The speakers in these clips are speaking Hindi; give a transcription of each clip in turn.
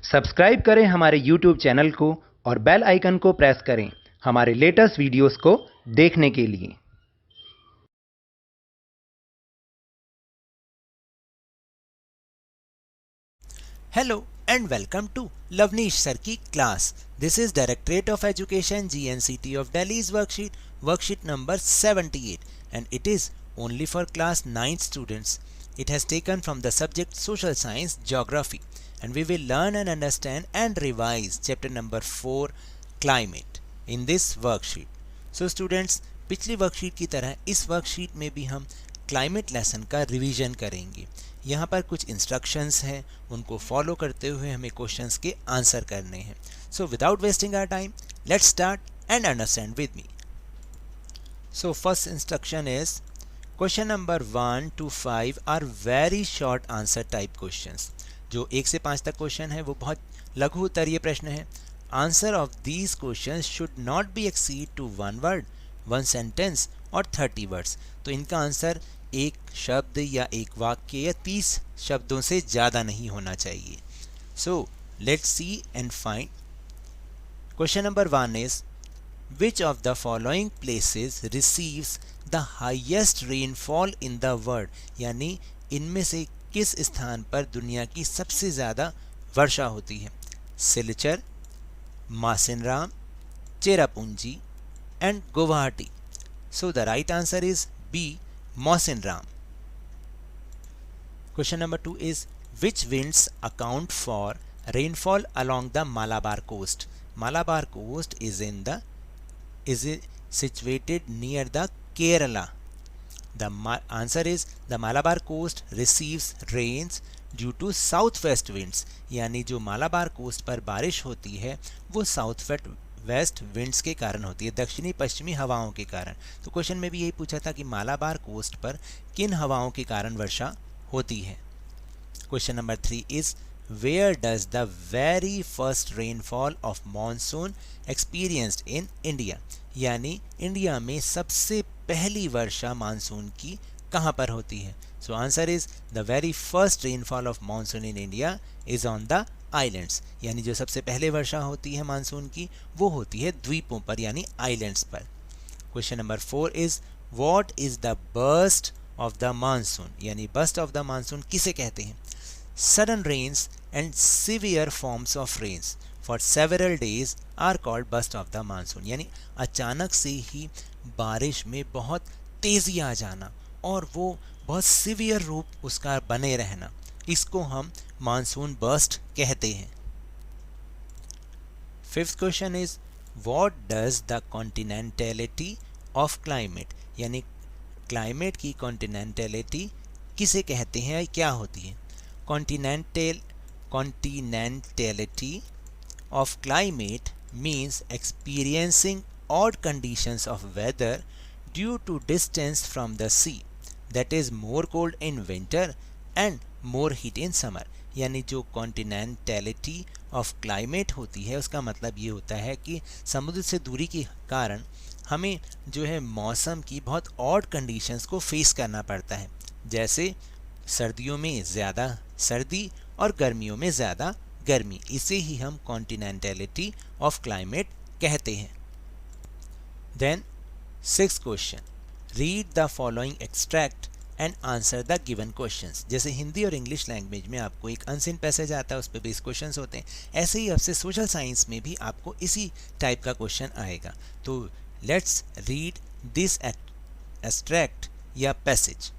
सब्सक्राइब करें हमारे YouTube चैनल को और बेल आइकन को प्रेस करें हमारे लेटेस्ट वीडियोस को देखने के लिए। Hello and welcome to Lavnish Sir की class. This is Directorate of Education GNCT of Delhi's worksheet number 78, and it is only for class 9 students. It has taken from the subject Social Science Geography, and we will learn and understand and revise chapter number 4 Climate in this worksheet. So students, पिछली वर्कशीट की तरह इस वर्कशीट में भी हम क्लाइमेट लेसन का रिवीजन करेंगे। यहाँ पर कुछ इंस्ट्रक्शंस हैं, उनको फॉलो करते हुए हमें क्वेश्चंस के आंसर करने हैं। So without wasting our time, let's start and understand with me. So first instruction is question number 1 to 5 are very short answer type questions. जो 1 से 5 तक क्वेश्चन है वो बहुत लघु उत्तरीय प्रश्न है। Answer of these questions should not be exceed to 1 word, 1 sentence और 30 वर्ड्स। तो इनका आंसर एक शब्द या एक वाक्य या 30 शब्दों से ज़्यादा नहीं होना चाहिए। So let's see and find. Question number 1 is which of the following places receives the highest rainfall in the world, यानी इनमें से किस स्थान पर दुनिया की सबसे ज़्यादा वर्षा होती है। Silchar, Mawsynram, Cherrapunji and Guwahati. So the right answer is B, Mawsynram. Question number 2 is which winds account for rainfall along the Malabar coast? Malabar coast is situated near the Kerala. The answer is the Malabar coast receives rains due to south west winds, यानी जो मालाबार कोस्ट पर बारिश होती है वो साउथ वेस्ट विंड्स के कारण होती है, दक्षिणी पश्चिमी हवाओं के कारण। तो क्वेश्चन में भी यही पूछा था कि मालाबार कोस्ट पर किन हवाओं के कारण वर्षा होती है। Question number 3 is where does the very first rainfall of monsoon experienced in India, यानी इंडिया में सबसे पहली वर्षा मानसून की कहाँ पर होती है। So answer is the very first rainfall of monsoon in India is on the islands, यानी जो सबसे पहले वर्षा होती है मानसून की वो होती है द्वीपों पर यानी आइलैंड्स पर। Question number 4 is what is the burst of the monsoon, यानी बर्स्ट ऑफ द मानसून किसे कहते हैं। Sudden rains and severe forms of rains for several days are called burst of the monsoon, यानी अचानक से ही बारिश में बहुत तेजी आ जाना और वो बहुत सिवियर रूप उसका बने रहना, इसको हम मानसून बर्स्ट कहते हैं। Fifth question is what does the continentality of climate, यानी क्लाइमेट की कॉन्टिनेंटलिटी किसे कहते हैं, क्या होती है। Continentality of climate means experiencing odd conditions of weather due to distance from the sea, that is more cold in winter and more heat in summer, यानी जो कॉन्टिनेंटलिटी ऑफ क्लाइमेट होती है उसका मतलब ये होता है कि समुद्र से दूरी के कारण हमें जो है मौसम की बहुत ऑड कंडीशंस को फेस करना पड़ता है, जैसे सर्दियों में ज़्यादा सर्दी और गर्मियों में ज़्यादा गर्मी, इसे ही हम कॉन्टिनेंटलिटी ऑफ क्लाइमेट कहते हैं। Then 6th question, read the following extract and answer the given questions. जैसे हिंदी और इंग्लिश लैंग्वेज में आपको एक अनसीन पैसेज आता है, उस पर बेस्ड क्वेश्चंस होते हैं, ऐसे ही आपसे सोशल साइंस में भी आपको इसी टाइप का क्वेश्चन आएगा। तो लेट्स रीड दिस एक्सट्रैक्ट या passage.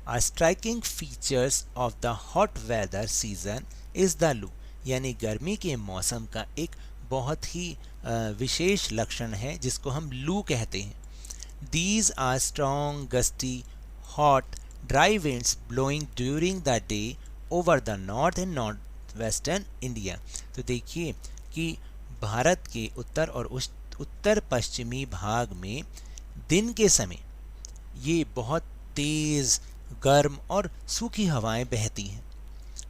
A striking features of the hot weather season is the loo, यानी गर्मी के मौसम का एक बहुत ही विशेष लक्षण है जिसको हम लू कहते हैं। These are strong, gusty, hot, dry winds blowing during the day over the north and northwestern India. तो देखिए कि भारत के उत्तर और उत्तर पश्चिमी भाग में दिन के समय ये बहुत तेज़, गर्म और सूखी हवाएं बहती हैं।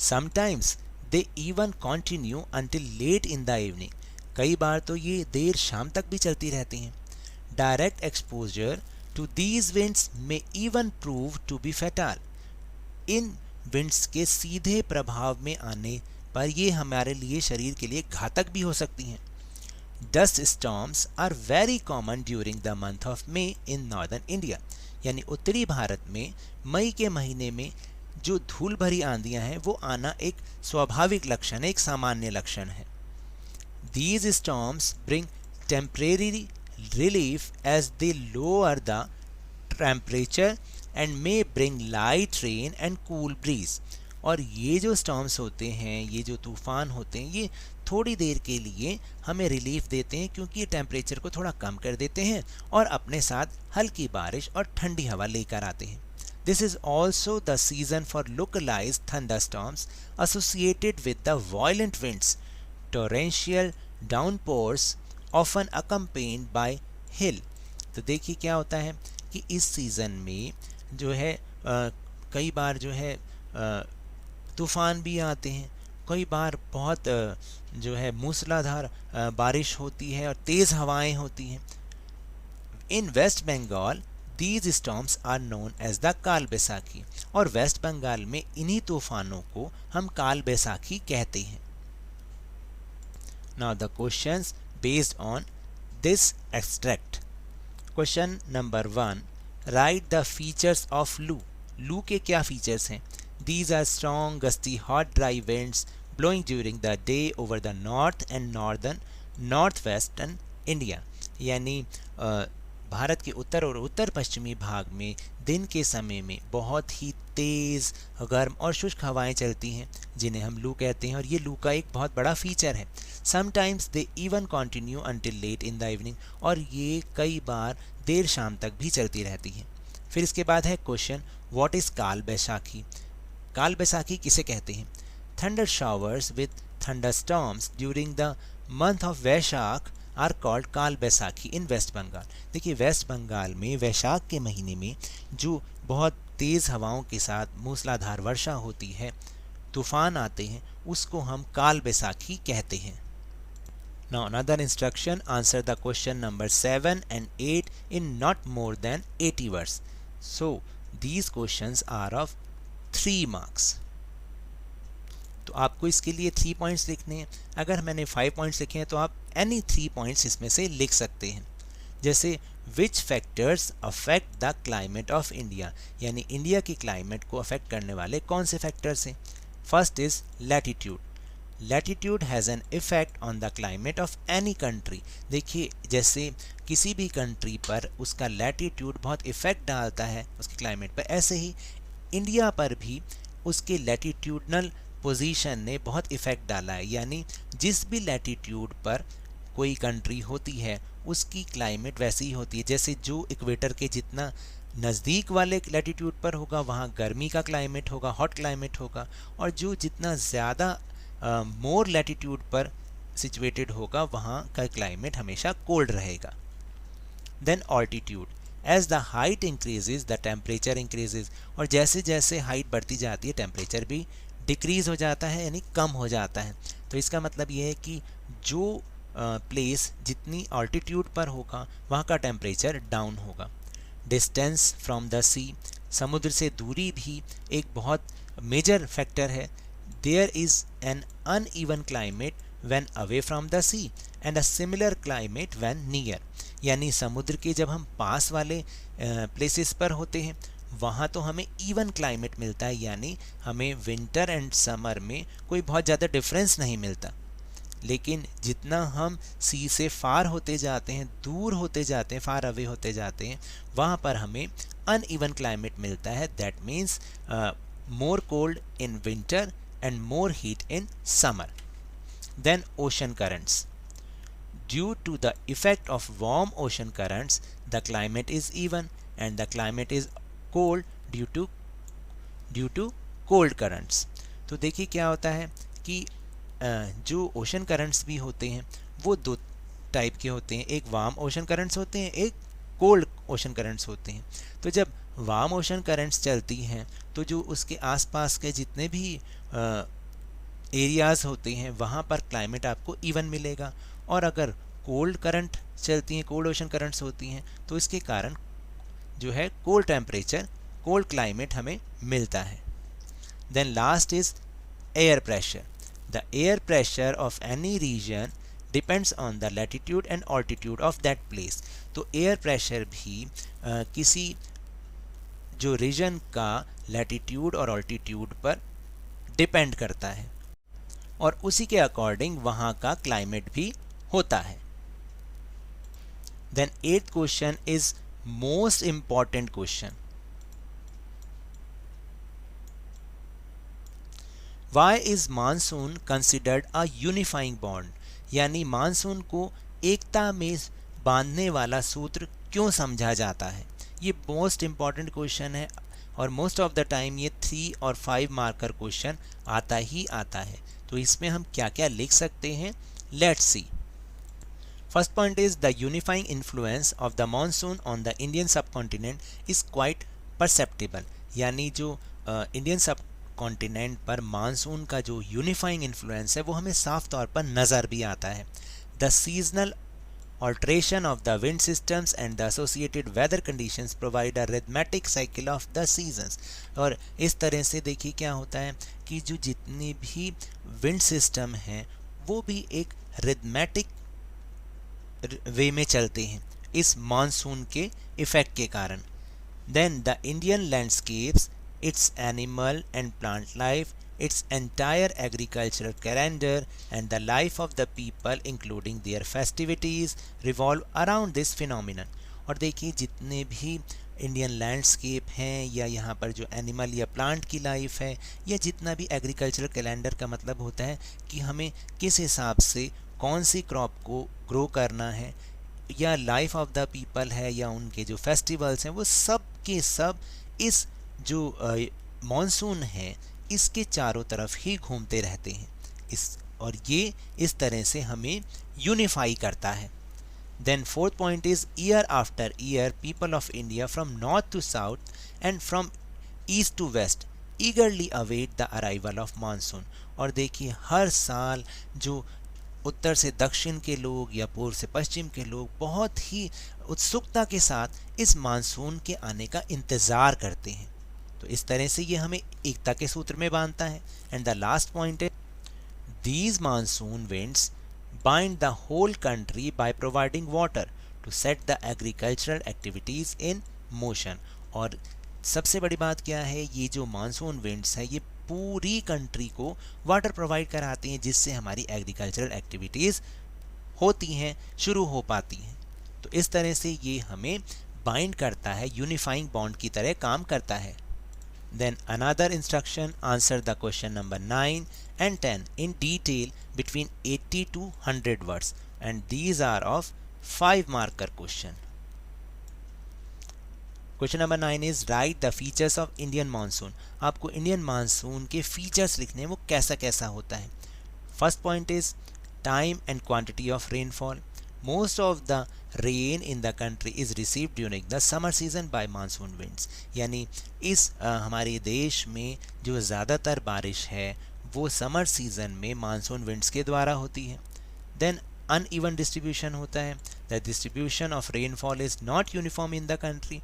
Sometimes they even continue until late in the evening. कई बार तो ये देर शाम तक भी चलती रहती हैं। Direct exposure to these winds may even prove to be fatal. In winds के सीधे प्रभाव में आने पर ये हमारे लिए शरीर के लिए घातक भी हो सकती हैं। Dust storms are very common during the month of May in northern India, यानी उत्तरी भारत में मई के महीने में जो धूल भरी आंधियां हैं वो आना एक स्वाभाविक लक्षण है, एक सामान्य लक्षण है। These storms bring temporary relief as they lower the temperature and may bring light rain and cool breeze। और ये जो स्टॉर्म्स होते हैं, ये जो तूफ़ान होते हैं, ये थोड़ी देर के लिए हमें रिलीफ देते हैं क्योंकि ये टेम्परेचर को थोड़ा कम कर देते हैं और अपने साथ हल्की बारिश और ठंडी हवा लेकर आते हैं। This is also the season for localized thunderstorms associated with the violent winds, torrential downpours often accompanied by hail। तो देखिए क्या होता है कि इस सीज़न में जो है कई बार जो है तूफ़ान भी आते हैं, कई बार बहुत जो है मूसलाधार बारिश होती है और तेज़ हवाएं होती हैं। In West Bengal These storms are known as the काल बैसाखी, और वेस्ट बंगाल में इन्हीं तूफानों को हम काल बैसाखी कहते हैं। Now the questions based on this extract। Question number 1, write the features of Loo। लू के क्या फीचर्स हैं? These are strong, gusty, hot, dry winds blowing during the day over the north and northern northwestern India। यानी भारत के उत्तर और उत्तर पश्चिमी भाग में दिन के समय में बहुत ही तेज़, गर्म और शुष्क हवाएं चलती हैं जिन्हें हम लू कहते हैं, और ये लू का एक बहुत बड़ा फीचर है। Sometimes they even continue until late in the evening, और ये कई बार देर शाम तक भी चलती रहती है। फिर इसके बाद है क्वेश्चन, व्हाट इज़ काल बैसाखी? काल बैसाखी किसे कहते हैं? Thunder showers with thunder storms during the month of Vaishakh are called Kaal Baisakhi इन वेस्ट बंगाल। देखिए वेस्ट बंगाल में वैशाख के महीने में जो बहुत तेज़ हवाओं के साथ मूसलाधार वर्षा होती है, तूफ़ान आते हैं, उसको हम काल बैसाखी कहते हैं। Now another instruction, answer the question number 7 and 8 in not more than 80 words। So these questions are of 3 marks। तो आपको इसके लिए 3 पॉइंट्स लिखने हैं। अगर मैंने 5 पॉइंट्स लिखे हैं तो आप एनी 3 पॉइंट्स इसमें से लिख सकते हैं। जैसे विच factors affect the climate of India, यानी इंडिया की क्लाइमेट को अफेक्ट करने वाले कौन से फैक्टर्स हैं? First is latitude. Latitude has an effect on the climate of any country. देखिए जैसे किसी भी कंट्री पर उसका लैटिट्यूड बहुत इफ़ेक्ट डालता है उसके क्लाइमेट पर, ऐसे ही इंडिया पर भी उसके लैटिट्यूडनल पोजीशन ने बहुत इफ़ेक्ट डाला है। यानी जिस भी लैटिट्यूड पर कोई कंट्री होती है उसकी क्लाइमेट वैसी ही होती है। जैसे जो इक्वेटर के जितना नज़दीक वाले लैटिट्यूड पर होगा वहाँ गर्मी का क्लाइमेट होगा, हॉट क्लाइमेट होगा, और जो जितना ज़्यादा मोर लैटिट्यूड पर सिचुएटेड होगा वहाँ का क्लाइमेट हमेशा कोल्ड रहेगा। Then altitude, as the height increases the temperature increases, और जैसे जैसे हाइट बढ़ती जाती है टेम्परेचर भी डिक्रीज़ हो जाता है, यानी कम हो जाता है। तो इसका मतलब ये है कि जो प्लेस जितनी ऑल्टीट्यूड पर होगा वहाँ का टेम्परेचर डाउन होगा। डिस्टेंस फ्रॉम द सी, समुद्र से दूरी भी एक बहुत मेजर फैक्टर है। There is an uneven climate when away from the sea and a similar climate when near, यानी समुद्र के जब हम पास वाले प्लेसेस पर होते हैं वहाँ तो हमें इवन क्लाइमेट मिलता है, यानी हमें विंटर एंड समर में कोई बहुत ज़्यादा डिफरेंस नहीं मिलता। लेकिन जितना हम सी से फार होते जाते हैं, दूर होते जाते हैं, फार अवे होते जाते हैं, वहाँ पर हमें अनइवन क्लाइमेट मिलता है। That means more cold in winter and more heat in summer. Then ocean currents, due to the effect of warm ocean currents the climate is even and the climate is cold due to cold currents. तो देखिए क्या होता है कि जो ओशन करंट्स भी होते हैं वो 2 टाइप के होते हैं, एक वार्म ओशन करंट्स होते हैं, एक कोल्ड ओशन करंट्स होते हैं। तो जब वार्म ओशन करंट्स चलती हैं तो जो उसके आसपास के जितने भी एरियाज़ होते हैं वहाँ पर क्लाइमेट आपको इवन मिलेगा, और अगर कोल्ड करंट चलती हैं, कोल्ड ओशन करंट्स होती हैं, तो इसके कारण जो है कोल्ड टेम्परेचर, कोल्ड क्लाइमेट हमें मिलता है। Then last is air pressure. The air pressure of any region depends on the latitude and altitude of that place. तो एयर प्रेशर भी किसी जो रीजन का लैटिट्यूड और ऑल्टीट्यूड पर डिपेंड करता है और उसी के अकॉर्डिंग वहाँ का क्लाइमेट भी होता है। Then 8th question is most important question. Why is monsoon considered a unifying bond, यानी मानसून को एकता में बांधने वाला सूत्र क्यों समझा जाता है। ये मोस्ट इंपॉर्टेंट क्वेश्चन है और मोस्ट ऑफ द टाइम ये 3 और 5 मार्कर क्वेश्चन आता ही आता है। तो इसमें हम क्या क्या लिख सकते हैं, let's see. First point is the unifying influence of the monsoon on the Indian subcontinent is quite perceptible, यानी जो इंडियन सब कॉन्टिनेंट पर मानसून का जो यूनिफाइंग इन्फ्लुएंस है वो हमें साफ तौर पर नज़र भी आता है। The seasonal alteration of the wind systems and the associated weather conditions provide a rhythmic cycle of the seasons। और इस तरह से देखिए क्या होता है कि जो जितनी भी विंड सिस्टम हैं वो भी एक रिथमेटिक वे में चलते हैं इस मानसून के इफेक्ट के कारण। Then the Indian landscapes, its animal and plant life, its entire agricultural calendar and the life of the people including their festivities revolve around this phenomenon। और देखिए जितने भी इंडियन लैंडस्केप हैं या यहाँ पर जो एनिमल या प्लांट की लाइफ है या जितना भी एग्रीकल्चरल कैलेंडर का मतलब होता है कि हमें किस हिसाब से कौन सी क्रॉप को ग्रो करना है या लाइफ ऑफ द पीपल है या उनके जो फेस्टिवल्स हैं वो सब के सब इस जो मॉनसून है इसके चारों तरफ ही घूमते रहते हैं और ये इस तरह से हमें यूनिफाई करता है। Then 4th point is year after year people of India from north to south and from east to west eagerly await the arrival of monsoon. और देखिए हर साल जो उत्तर से दक्षिण के लोग या पूर्व से पश्चिम के लोग बहुत ही उत्सुकता के साथ इस मानसून के आने का इंतज़ार करते हैं। तो इस तरह से ये हमें एकता के सूत्र में बांधता है। एंड द लास्ट पॉइंट है these monsoon winds bind the whole country by providing water to set the agricultural activities in motion. और सबसे बड़ी बात क्या है, ये जो मानसून विंड्स है ये पूरी कंट्री को वाटर प्रोवाइड कराती हैं जिससे हमारी एग्रीकल्चरल एक्टिविटीज़ होती हैं, शुरू हो पाती हैं। तो इस तरह से ये हमें बाइंड करता है, यूनिफाइंग बॉन्ड की तरह काम करता है। Then another instruction, answer the question number 9 and 10 in detail between 80 to 100 words and these are of 5 marker question. Question number 9 is write the features of Indian monsoon। आपको इंडियन मानसून के फीचर्स लिखने हैं वो कैसा कैसा होता है। First point is time and quantity of rainfall. Most of the rain in the country is received during the summer season by monsoon winds। यानी इस हमारे देश में जो ज़्यादातर बारिश है वो समर सीज़न में मानसून विंड्स के द्वारा होती है। देन अनइवन डिस्ट्रीब्यूशन होता है। The distribution of rainfall is not uniform in the country.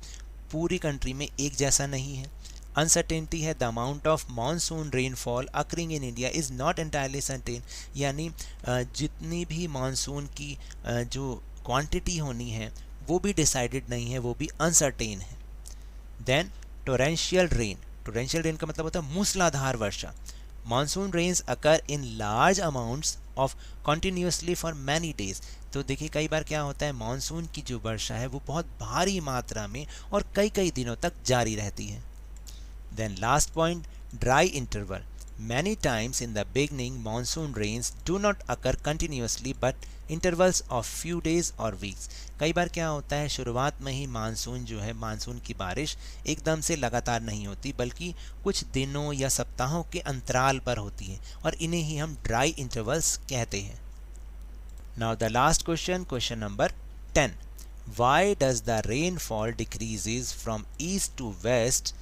पूरी कंट्री में एक जैसा नहीं है। अनसर्टेनिटी है, the amount of monsoon rainfall occurring in India is not entirely certain. यानी जितनी भी मानसून की जो क्वांटिटी होनी है वो भी डिसाइडेड नहीं है, वो भी अनसर्टेन है। देन टोरेंशियल रेन का मतलब होता है मूसलाधार वर्षा। Monsoon rains occur in large amounts of continuously for many days. तो देखिए कई बार क्या होता है मानसून की जो वर्षा है वो बहुत भारी मात्रा में और कई कई दिनों तक जारी रहती है। Then last point, dry interval. Many times in the beginning monsoon rains do not occur continuously but intervals of few days or weeks। कई बार क्या होता है शुरुआत में ही मानसून जो है मानसून की बारिश एकदम से लगातार नहीं होती बल्कि कुछ दिनों या सप्ताहों के अंतराल पर होती है और इन्हें ही हम ड्राई इंटरवल्स कहते हैं। Now the last question, question number 10. Why does the rainfall decreases from east to west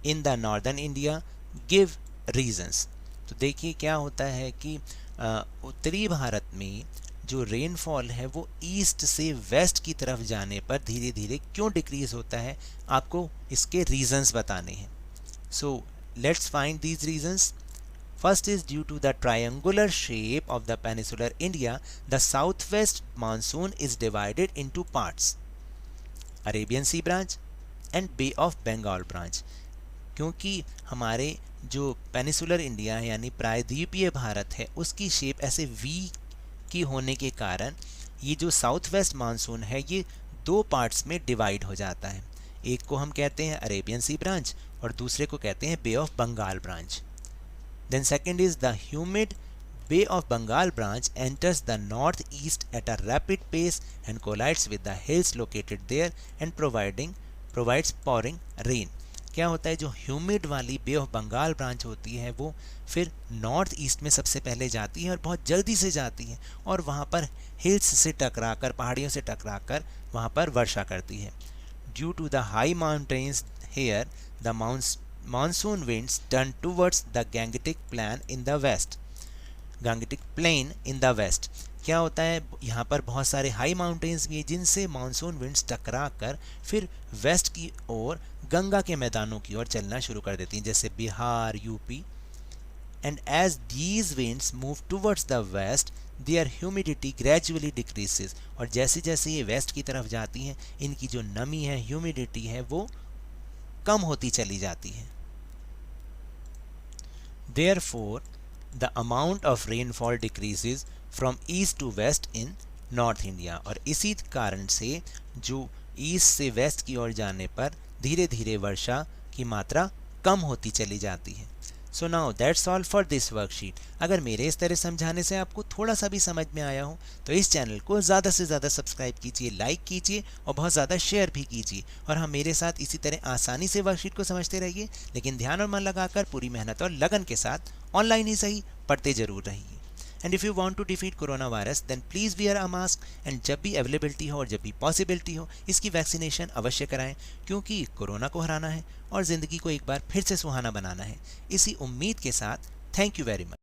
in the northern India, give reasons. तो देखिए क्या होता है कि उत्तरी भारत में जो रेनफॉल है वो ईस्ट से वेस्ट की तरफ जाने पर धीरे धीरे क्यों डिक्रीज होता है, आपको इसके रीजन्स बताने हैं। So let's find these reasons. First is due to the triangular shape of the peninsular India, the southwest monsoon is divided into parts, Arabian Sea branch and Bay of Bengal branch. क्योंकि हमारे जो पेनिसुलर इंडिया है यानी प्रायद्वीपीय भारत है उसकी शेप ऐसे वी की होने के कारण ये जो साउथ वेस्ट मानसून है ये दो पार्ट्स में डिवाइड हो जाता है. एक को हम कहते हैं अरेबियन सी ब्रांच और दूसरे को कहते हैं bay of Bengal branch. Then second is the humid Bay of Bengal branch enters the northeast at a rapid pace and collides with the hills located there and provides pouring rain. क्या होता है, जो ह्यूमिड वाली बे ऑफ बंगाल ब्रांच होती है वो फिर नॉर्थ ईस्ट में सबसे पहले जाती है और बहुत जल्दी से जाती है और वहाँ पर हिल्स से टकराकर, पहाड़ियों से टकराकर वहाँ पर वर्षा करती है. Due to the high mountains here the monsoon winds turn towards the Gangetic Plain in the west. Gangetic Plain in the west. क्या होता है, यहाँ पर बहुत सारे हाई माउंटेन्स भी हैं जिनसे मानसून विंड्स टकरा कर फिर वेस्ट की ओर गंगा के मैदानों की ओर चलना शुरू कर देती हैं, जैसे Bihar, UP. And as these winds move towards the west their humidity gradually decreases. और जैसे जैसे ये वेस्ट की तरफ जाती हैं इनकी जो नमी है, ह्यूमिडिटी है, वो कम होती चली जाती है. Therefore, the amount of rainfall decreases from east to west in North India. और इसी कारण से जो ईस्ट से वेस्ट की ओर जाने पर धीरे धीरे वर्षा की मात्रा कम होती चली जाती है. So now that's all for this worksheet. अगर मेरे इस तरह समझाने से आपको थोड़ा सा भी समझ में आया हो तो इस चैनल को ज़्यादा से ज़्यादा सब्सक्राइब कीजिए, लाइक कीजिए और बहुत ज़्यादा शेयर भी कीजिए. और हम मेरे साथ इसी तरह आसानी से वर्कशीट को समझते रहिए, लेकिन ध्यान और मन लगाकर पूरी मेहनत और लगन के साथ ऑनलाइन ही सही पढ़ते जरूर रहिए. And if you want to defeat corona virus then please wear a mask. And जब भी अवेलेबिलिटी हो और जब भी पॉसिबिलिटी हो इसकी वैक्सीनेशन अवश्य कराएं, क्योंकि कोरोना को हराना है और ज़िंदगी को एक बार फिर से सुहाना बनाना है. इसी उम्मीद के साथ थैंक यू वेरी मच.